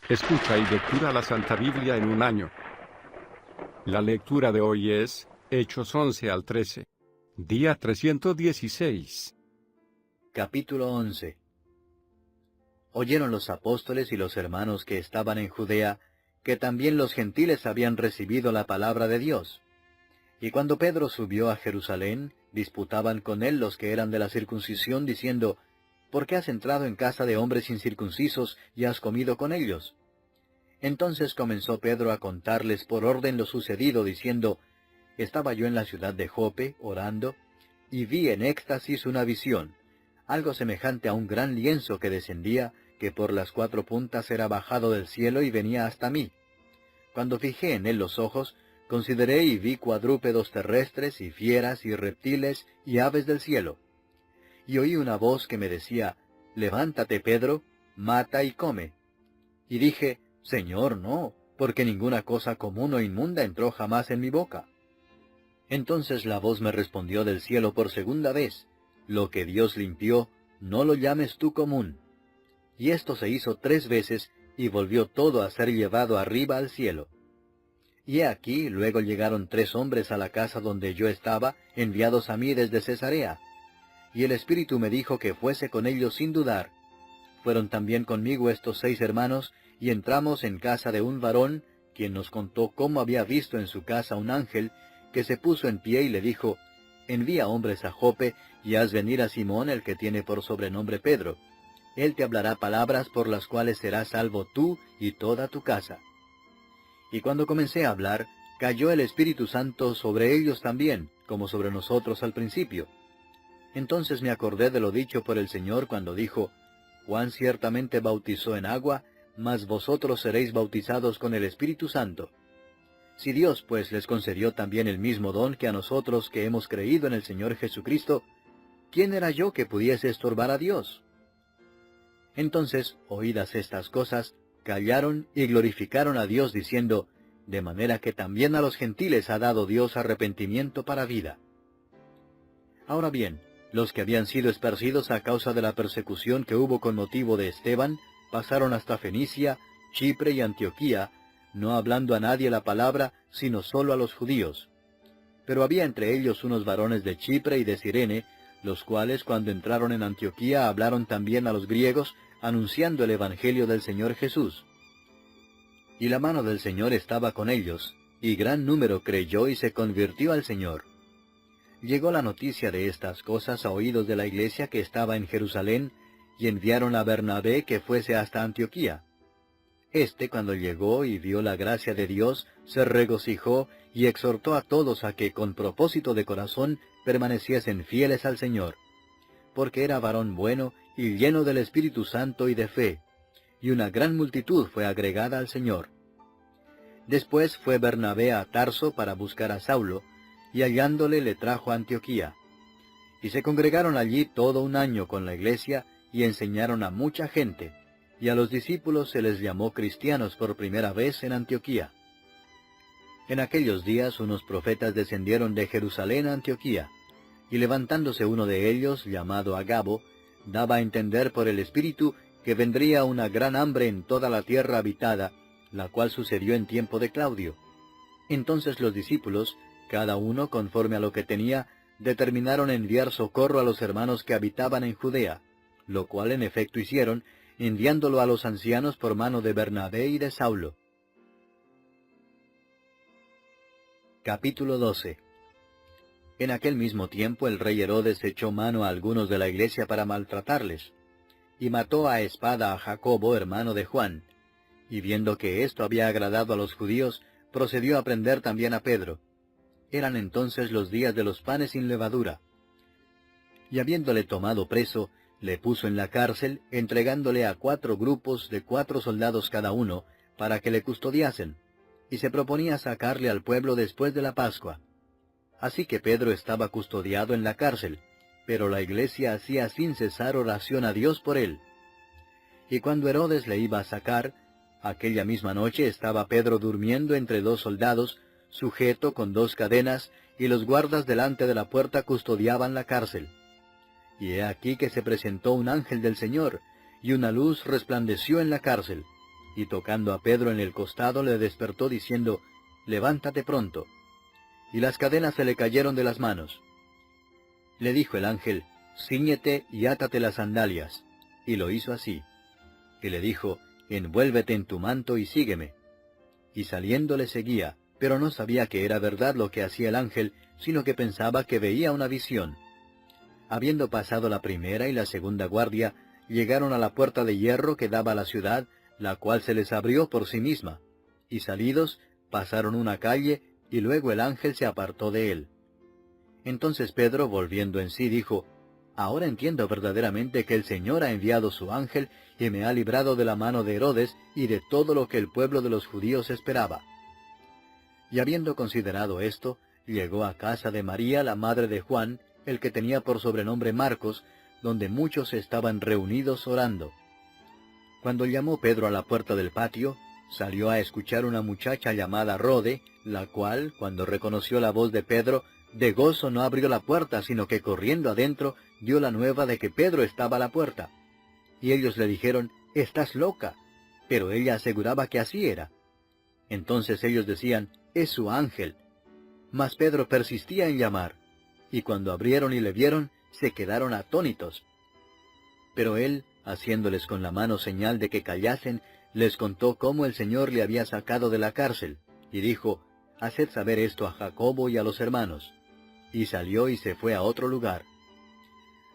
Escucha y lectura la Santa Biblia en un año. La lectura de hoy es Hechos 11 al 13, día 316. Capítulo 11. Oyeron los apóstoles y los hermanos que estaban en Judea, que también los gentiles habían recibido la palabra de Dios. Y cuando Pedro subió a Jerusalén, disputaban con él los que eran de la circuncisión, diciendo, ¿por qué has entrado en casa de hombres incircuncisos y has comido con ellos? Entonces comenzó Pedro a contarles por orden lo sucedido, diciendo, estaba yo en la ciudad de Jope, orando, y vi en éxtasis una visión, algo semejante a un gran lienzo que descendía, que por las cuatro puntas era bajado del cielo y venía hasta mí. Cuando fijé en él los ojos, consideré y vi cuadrúpedos terrestres y fieras y reptiles y aves del cielo. Y oí una voz que me decía, levántate, Pedro, mata y come. Y dije, Señor, no, porque ninguna cosa común o inmunda entró jamás en mi boca. Entonces la voz me respondió del cielo por segunda vez, lo que Dios limpió, no lo llames tú común. Y esto se hizo 3 veces, y volvió todo a ser llevado arriba al cielo. Y he aquí, luego llegaron 3 hombres a la casa donde yo estaba, enviados a mí desde Cesarea. Y el Espíritu me dijo que fuese con ellos sin dudar. Fueron también conmigo estos 6 hermanos, y entramos en casa de un varón, quien nos contó cómo había visto en su casa un ángel, que se puso en pie y le dijo, envía hombres a Jope, y haz venir a Simón, el que tiene por sobrenombre Pedro. Él te hablará palabras por las cuales serás salvo tú y toda tu casa. Y cuando comencé a hablar, cayó el Espíritu Santo sobre ellos también, como sobre nosotros al principio. Entonces me acordé de lo dicho por el Señor cuando dijo, Juan ciertamente bautizó en agua, mas vosotros seréis bautizados con el Espíritu Santo. Si Dios pues les concedió también el mismo don que a nosotros que hemos creído en el Señor Jesucristo, ¿quién era yo que pudiese estorbar a Dios? Entonces, oídas estas cosas, callaron y glorificaron a Dios diciendo, de manera que también a los gentiles ha dado Dios arrepentimiento para vida. Ahora bien, los que habían sido esparcidos a causa de la persecución que hubo con motivo de Esteban, pasaron hasta Fenicia, Chipre y Antioquía, no hablando a nadie la palabra, sino solo a los judíos. Pero había entre ellos unos varones de Chipre y de Cirene, los cuales cuando entraron en Antioquía hablaron también a los griegos, anunciando el Evangelio del Señor Jesús. Y la mano del Señor estaba con ellos, y gran número creyó y se convirtió al Señor. Llegó la noticia de estas cosas a oídos de la iglesia que estaba en Jerusalén, y enviaron a Bernabé que fuese hasta Antioquía. Este, cuando llegó y vio la gracia de Dios, se regocijó y exhortó a todos a que con propósito de corazón permaneciesen fieles al Señor, porque era varón bueno y lleno del Espíritu Santo y de fe, y una gran multitud fue agregada al Señor. Después fue Bernabé a Tarso para buscar a Saulo, y hallándole le trajo a Antioquía. Y se congregaron allí todo un año con la iglesia, y enseñaron a mucha gente, y a los discípulos se les llamó cristianos por primera vez en Antioquía. En aquellos días unos profetas descendieron de Jerusalén a Antioquía, y levantándose uno de ellos, llamado Agabo, daba a entender por el Espíritu que vendría una gran hambre en toda la tierra habitada, la cual sucedió en tiempo de Claudio. Entonces los discípulos, cada uno conforme a lo que tenía, determinaron enviar socorro a los hermanos que habitaban en Judea, lo cual en efecto hicieron, enviándolo a los ancianos por mano de Bernabé y de Saulo. Capítulo 12. En aquel mismo tiempo el rey Herodes echó mano a algunos de la iglesia para maltratarles, y mató a espada a Jacobo, hermano de Juan, y viendo que esto había agradado a los judíos, procedió a prender también a Pedro. Eran entonces los días de los panes sin levadura. Y habiéndole tomado preso, le puso en la cárcel, entregándole a 4 grupos de 4 soldados cada uno, para que le custodiasen, y se proponía sacarle al pueblo después de la Pascua. Así que Pedro estaba custodiado en la cárcel, pero la iglesia hacía sin cesar oración a Dios por él. Y cuando Herodes le iba a sacar, aquella misma noche estaba Pedro durmiendo entre 2 soldados, sujeto con 2 cadenas, y los guardas delante de la puerta custodiaban la cárcel. Y he aquí que se presentó un ángel del Señor, y una luz resplandeció en la cárcel, y tocando a Pedro en el costado le despertó diciendo, «Levántate pronto». Y las cadenas se le cayeron de las manos. Le dijo el ángel, «Cíñete y átate las sandalias». Y lo hizo así. Y le dijo, «Envuélvete en tu manto y sígueme». Y saliendo le seguía, pero no sabía que era verdad lo que hacía el ángel, sino que pensaba que veía una visión. Habiendo pasado la primera y la segunda guardia, llegaron a la puerta de hierro que daba a la ciudad, la cual se les abrió por sí misma. Y salidos, pasaron una calle, y luego el ángel se apartó de él. Entonces Pedro, volviendo en sí, dijo, «Ahora entiendo verdaderamente que el Señor ha enviado su ángel y me ha librado de la mano de Herodes y de todo lo que el pueblo de los judíos esperaba». Y habiendo considerado esto, llegó a casa de María, la madre de Juan, el que tenía por sobrenombre Marcos, donde muchos estaban reunidos orando. Cuando llamó Pedro a la puerta del patio, salió a escuchar una muchacha llamada Rode, la cual, cuando reconoció la voz de Pedro, de gozo no abrió la puerta, sino que corriendo adentro, dio la nueva de que Pedro estaba a la puerta. Y ellos le dijeron, «Estás loca». Pero ella aseguraba que así era. Entonces ellos decían, «Es su ángel». Mas Pedro persistía en llamar, y cuando abrieron y le vieron, se quedaron atónitos. Pero él, haciéndoles con la mano señal de que callasen, les contó cómo el Señor le había sacado de la cárcel, y dijo, «Haced saber esto a Jacobo y a los hermanos». Y salió y se fue a otro lugar.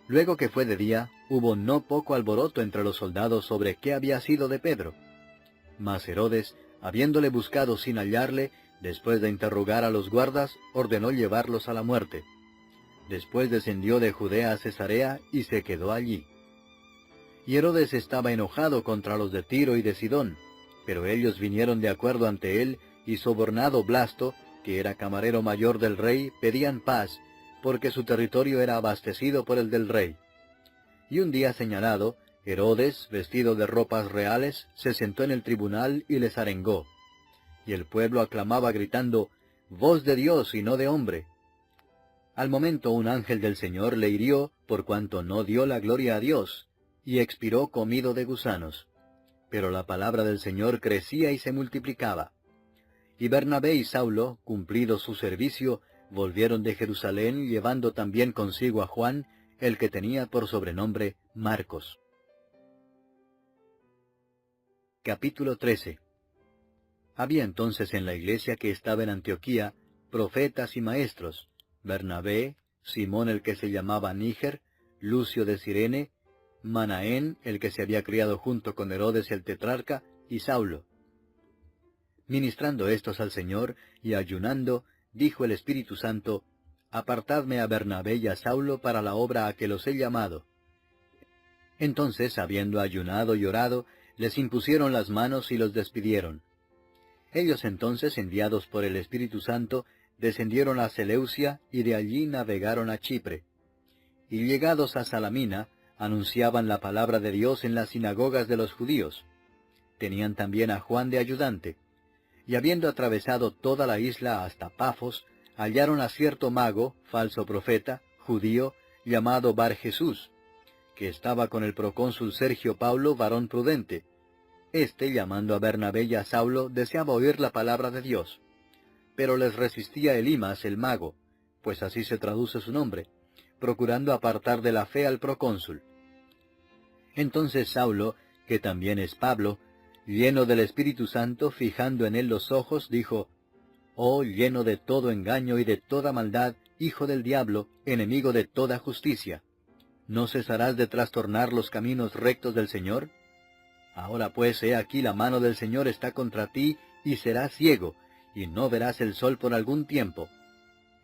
Luego que fue de día, hubo no poco alboroto entre los soldados sobre qué había sido de Pedro. Mas Herodes, habiéndole buscado sin hallarle, después de interrogar a los guardas, ordenó llevarlos a la muerte. Después descendió de Judea a Cesarea y se quedó allí. Y Herodes estaba enojado contra los de Tiro y de Sidón, pero ellos vinieron de acuerdo ante él, y sobornado Blasto, que era camarero mayor del rey, pedían paz, porque su territorio era abastecido por el del rey. Y un día señalado, Herodes, vestido de ropas reales, se sentó en el tribunal y les arengó. Y el pueblo aclamaba gritando, «Voz de Dios y no de hombre». Al momento un ángel del Señor le hirió, por cuanto no dio la gloria a Dios, y expiró comido de gusanos. Pero la palabra del Señor crecía y se multiplicaba. Y Bernabé y Saulo, cumplido su servicio, volvieron de Jerusalén, llevando también consigo a Juan, el que tenía por sobrenombre Marcos. Capítulo 13. Había entonces en la iglesia que estaba en Antioquía profetas y maestros, Bernabé, Simón el que se llamaba Níger, Lucio de Cirene, Manaén el que se había criado junto con Herodes el tetrarca, y Saulo. Ministrando estos al Señor y ayunando, dijo el Espíritu Santo, «Apartadme a Bernabé y a Saulo para la obra a que los he llamado». Entonces, habiendo ayunado y orado, les impusieron las manos y los despidieron. Ellos entonces, enviados por el Espíritu Santo, descendieron a Seleucia y de allí navegaron a Chipre. Y llegados a Salamina, anunciaban la palabra de Dios en las sinagogas de los judíos. Tenían también a Juan de ayudante. Y habiendo atravesado toda la isla hasta Pafos, hallaron a cierto mago, falso profeta, judío, llamado Bar Jesús, que estaba con el procónsul Sergio Paulo, varón prudente. Este, llamando a Bernabé y a Saulo, deseaba oír la palabra de Dios. Pero les resistía Elimas el mago, pues así se traduce su nombre, procurando apartar de la fe al procónsul. Entonces Saulo, que también es Pablo, lleno del Espíritu Santo, fijando en él los ojos, dijo, «Oh, lleno de todo engaño y de toda maldad, hijo del diablo, enemigo de toda justicia, ¿no cesarás de trastornar los caminos rectos del Señor? Ahora pues, he aquí la mano del Señor está contra ti, y serás ciego, y no verás el sol por algún tiempo».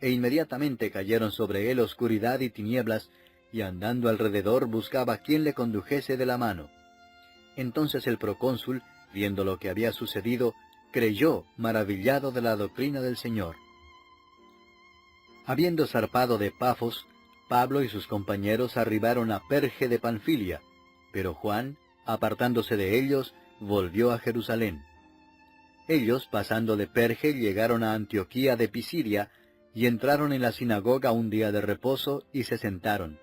E inmediatamente cayeron sobre él oscuridad y tinieblas, y andando alrededor buscaba quien le condujese de la mano. Entonces el procónsul, viendo lo que había sucedido, creyó, maravillado de la doctrina del Señor. Habiendo zarpado de Pafos, Pablo y sus compañeros arribaron a Perge de Panfilia, pero Juan, apartándose de ellos, volvió a Jerusalén. Ellos, pasando de Perge, llegaron a Antioquía de Pisidia, y entraron en la sinagoga un día de reposo, y se sentaron.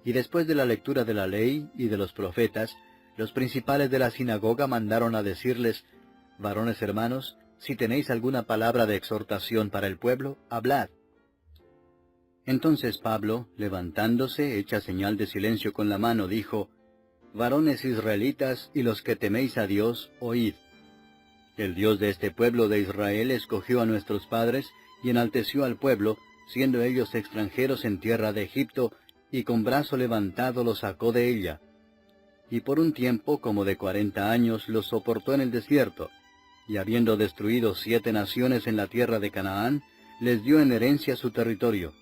Y después de la lectura de la ley y de los profetas, los principales de la sinagoga mandaron a decirles: «Varones hermanos, si tenéis alguna palabra de exhortación para el pueblo, hablad». Entonces Pablo, levantándose, hecha señal de silencio con la mano, dijo: «Varones israelitas y los que teméis a Dios, oíd. El Dios de este pueblo de Israel escogió a nuestros padres y enalteció al pueblo, siendo ellos extranjeros en tierra de Egipto, y con brazo levantado los sacó de ella. Y por un tiempo como de 40 años los soportó en el desierto, y habiendo destruido 7 naciones en la tierra de Canaán, les dio en herencia su territorio.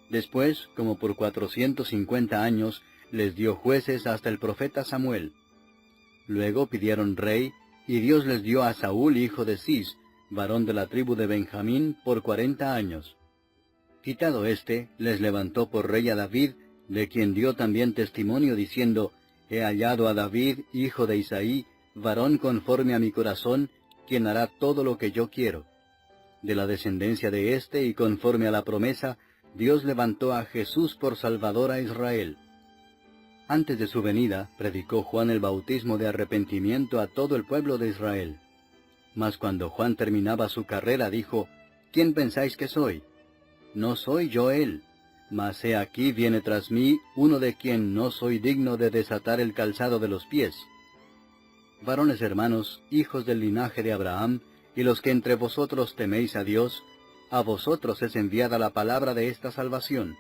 Después, como por 450 años, les dio jueces hasta el profeta Samuel. Luego pidieron rey, y Dios les dio a Saúl, hijo de Cis, varón de la tribu de Benjamín, por 40 años. Quitado éste, les levantó por rey a David, de quien dio también testimonio diciendo: «He hallado a David, hijo de Isaí, varón conforme a mi corazón, quien hará todo lo que yo quiero». De la descendencia de éste y conforme a la promesa, Dios levantó a Jesús por Salvador a Israel. Antes de su venida, predicó Juan el bautismo de arrepentimiento a todo el pueblo de Israel. Mas cuando Juan terminaba su carrera, dijo: «¿Quién pensáis que soy? No soy yo él, mas he aquí viene tras mí uno de quien no soy digno de desatar el calzado de los pies». Varones hermanos, hijos del linaje de Abraham, y los que entre vosotros teméis a Dios, a vosotros es enviada la palabra de esta salvación.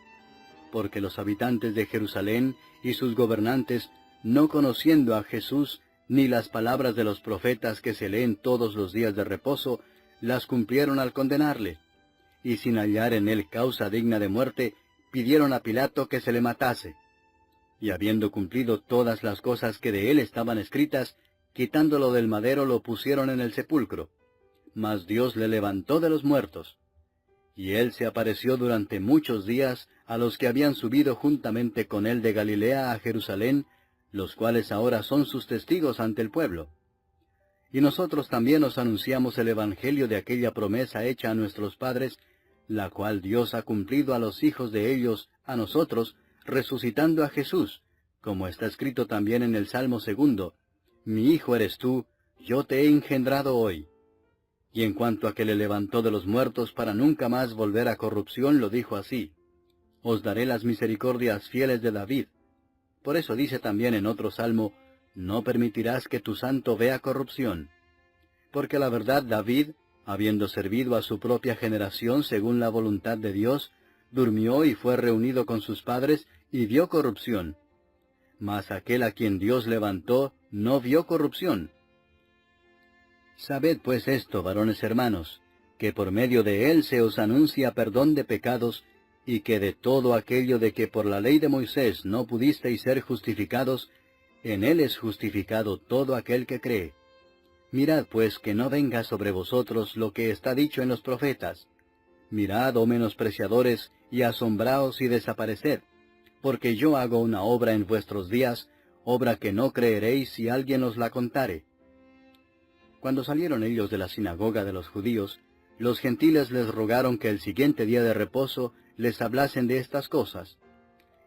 Porque los habitantes de Jerusalén y sus gobernantes, no conociendo a Jesús, ni las palabras de los profetas que se leen todos los días de reposo, las cumplieron al condenarle. Y sin hallar en él causa digna de muerte, pidieron a Pilato que se le matase. Y habiendo cumplido todas las cosas que de él estaban escritas, quitándolo del madero lo pusieron en el sepulcro. Mas Dios le levantó de los muertos. Y él se apareció durante muchos días a los que habían subido juntamente con él de Galilea a Jerusalén, los cuales ahora son sus testigos ante el pueblo. Y nosotros también os anunciamos el evangelio de aquella promesa hecha a nuestros padres, la cual Dios ha cumplido a los hijos de ellos, a nosotros, resucitando a Jesús, como está escrito también en el Salmo 2: «Mi hijo eres tú, yo te he engendrado hoy». Y en cuanto a que le levantó de los muertos para nunca más volver a corrupción, lo dijo así: «Os daré las misericordias fieles de David». Por eso dice también en otro salmo: «No permitirás que tu santo vea corrupción». Porque la verdad David, habiendo servido a su propia generación según la voluntad de Dios, durmió y fue reunido con sus padres y vio corrupción. Mas aquel a quien Dios levantó no vio corrupción. Sabed pues esto, varones hermanos, que por medio de él se os anuncia perdón de pecados, y que de todo aquello de que por la ley de Moisés no pudisteis ser justificados, en él es justificado todo aquel que cree. Mirad pues que no venga sobre vosotros lo que está dicho en los profetas: «Mirad, oh menospreciadores, y asombraos y desapareced, porque yo hago una obra en vuestros días, obra que no creeréis si alguien os la contare». Cuando salieron ellos de la sinagoga de los judíos, los gentiles les rogaron que el siguiente día de reposo les hablasen de estas cosas.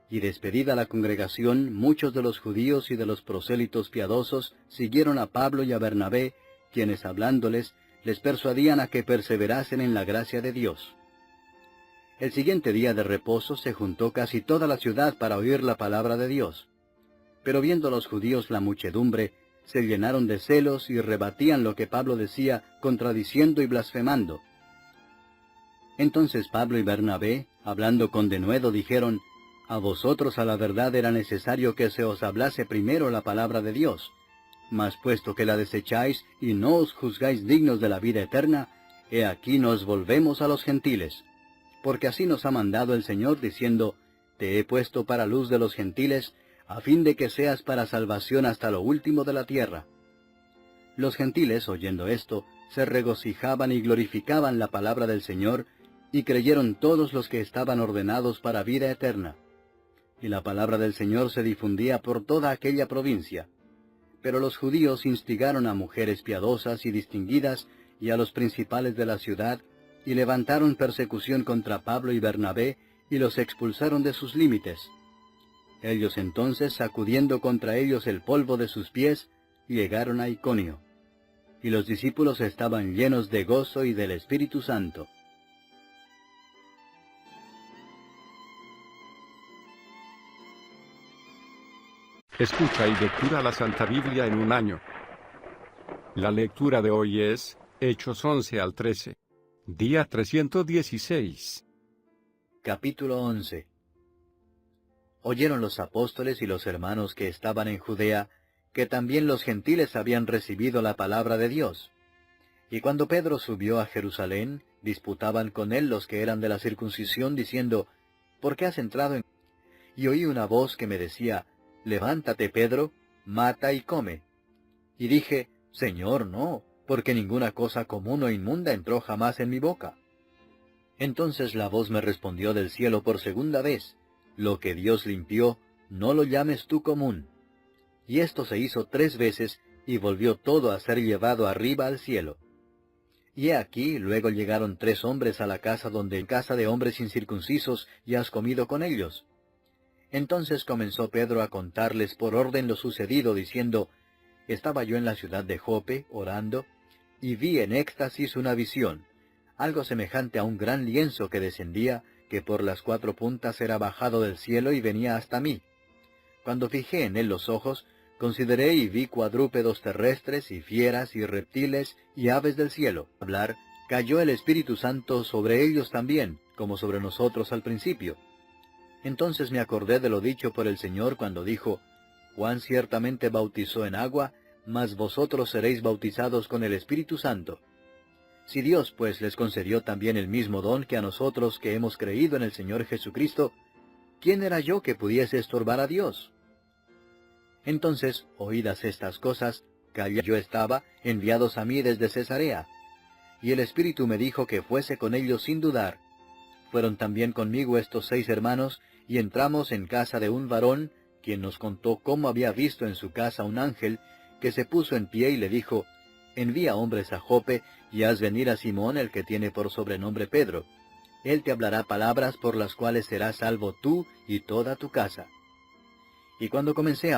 Y despedida la congregación, muchos de los judíos y de los prosélitos piadosos siguieron a Pablo y a Bernabé, quienes hablándoles, les persuadían a que perseverasen en la gracia de Dios. El siguiente día de reposo se juntó casi toda la ciudad para oír la palabra de Dios. Pero viendo los judíos la muchedumbre, se llenaron de celos y rebatían lo que Pablo decía, contradiciendo y blasfemando. Entonces Pablo y Bernabé, hablando con denuedo, dijeron: «A vosotros a la verdad era necesario que se os hablase primero la palabra de Dios. Mas puesto que la desecháis y no os juzgáis dignos de la vida eterna, he aquí nos volvemos a los gentiles. Porque así nos ha mandado el Señor, diciendo: Te he puesto para luz de los gentiles, a fin de que seas para salvación hasta lo último de la tierra». Los gentiles, oyendo esto, se regocijaban y glorificaban la palabra del Señor, y creyeron todos los que estaban ordenados para vida eterna. Y la palabra del Señor se difundía por toda aquella provincia. Pero los judíos instigaron a mujeres piadosas y distinguidas y a los principales de la ciudad, y levantaron persecución contra Pablo y Bernabé, y los expulsaron de sus límites. Ellos entonces, sacudiendo contra ellos el polvo de sus pies, llegaron a Iconio. Y los discípulos estaban llenos de gozo y del Espíritu Santo. Escucha y lectura la Santa Biblia en un año. La lectura de hoy es Hechos 11 al 13, día 316. Capítulo 11. Oyeron los apóstoles y los hermanos que estaban en Judea, que también los gentiles habían recibido la palabra de Dios. Y cuando Pedro subió a Jerusalén, disputaban con él los que eran de la circuncisión, diciendo, ¿por qué has entrado en...? Y oí una voz que me decía, Levántate, Pedro, mata y come. Y dije, Señor, no, porque ninguna cosa común o inmunda entró jamás en mi boca. Entonces la voz me respondió del cielo por segunda vez, Lo que Dios limpió, no lo llames tú común. Y esto se hizo 3 veces, y volvió todo a ser llevado arriba al cielo. Y he aquí, luego llegaron 3 hombres a la casa donde en casa de hombres incircuncisos, y has comido con ellos. Entonces comenzó Pedro a contarles por orden lo sucedido, diciendo, Estaba yo en la ciudad de Jope, orando, y vi en éxtasis una visión, algo semejante a un gran lienzo que descendía, que por las 4 puntas era bajado del cielo y venía hasta mí. Cuando fijé en él los ojos, consideré y vi cuadrúpedos terrestres y fieras y reptiles y aves del cielo. Hablar, cayó el Espíritu Santo sobre ellos también, como sobre nosotros al principio. Entonces me acordé de lo dicho por el Señor cuando dijo, Juan ciertamente bautizó en agua, mas vosotros seréis bautizados con el Espíritu Santo. Si Dios pues les concedió también el mismo don que a nosotros que hemos creído en el Señor Jesucristo, ¿quién era yo que pudiese estorbar a Dios? Entonces, oídas estas cosas, callado yo estaba, enviados a mí desde Cesarea. Y el Espíritu me dijo que fuese con ellos sin dudar. Fueron también conmigo estos 6 hermanos, y entramos en casa de un varón, quien nos contó cómo había visto en su casa un ángel, que se puso en pie y le dijo, Envía hombres a Jope, y haz venir a Simón, el que tiene por sobrenombre Pedro. Él te hablará palabras por las cuales serás salvo tú y toda tu casa. Y cuando comencé a